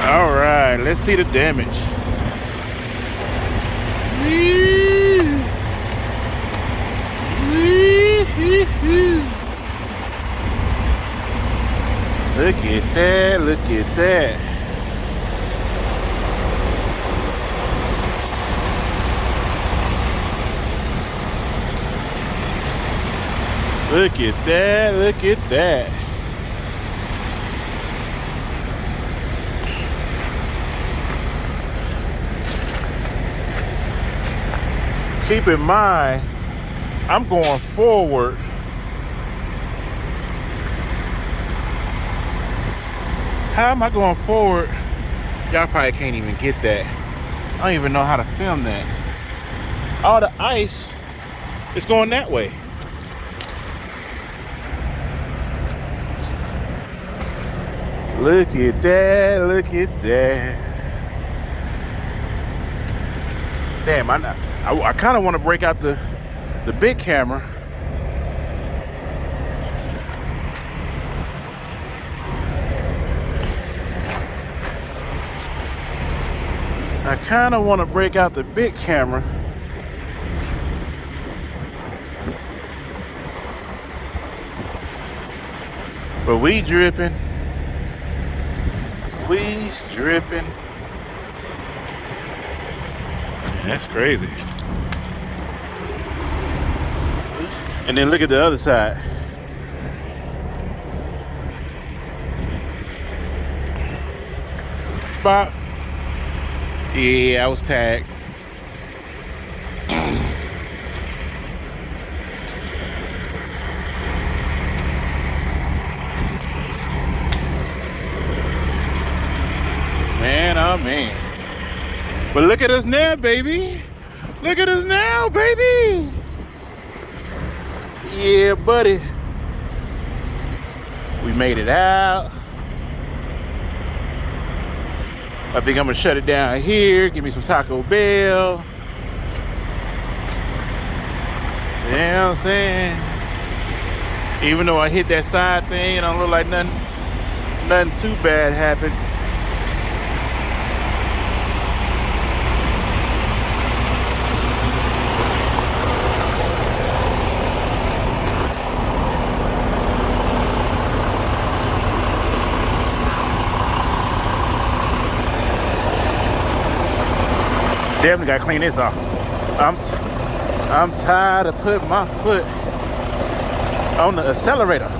All right, let's see the damage. Look at that, look at that. Look at that, look at that. Keep in mind, I'm going forward. How am I going forward? Y'all probably can't even get that. I don't even know how to film that. All the ice is going that way. Look at that, look at that. Damn, I kind of want to break out the big camera. I kind of want to break out the big camera. But we dripping. We's dripping. Man, that's crazy. And then look at the other side. Bop. Yeah, I was tagged. Man, oh man. But look at us now, baby. Look at us now, baby. Yeah, buddy. We made it out. I think I'm gonna shut it down here. Give me some Taco Bell. You know what I'm saying? Even though I hit that side thing, it don't look like nothing too bad happened. Definitely gotta clean this off. I'm tired of putting my foot on the accelerator.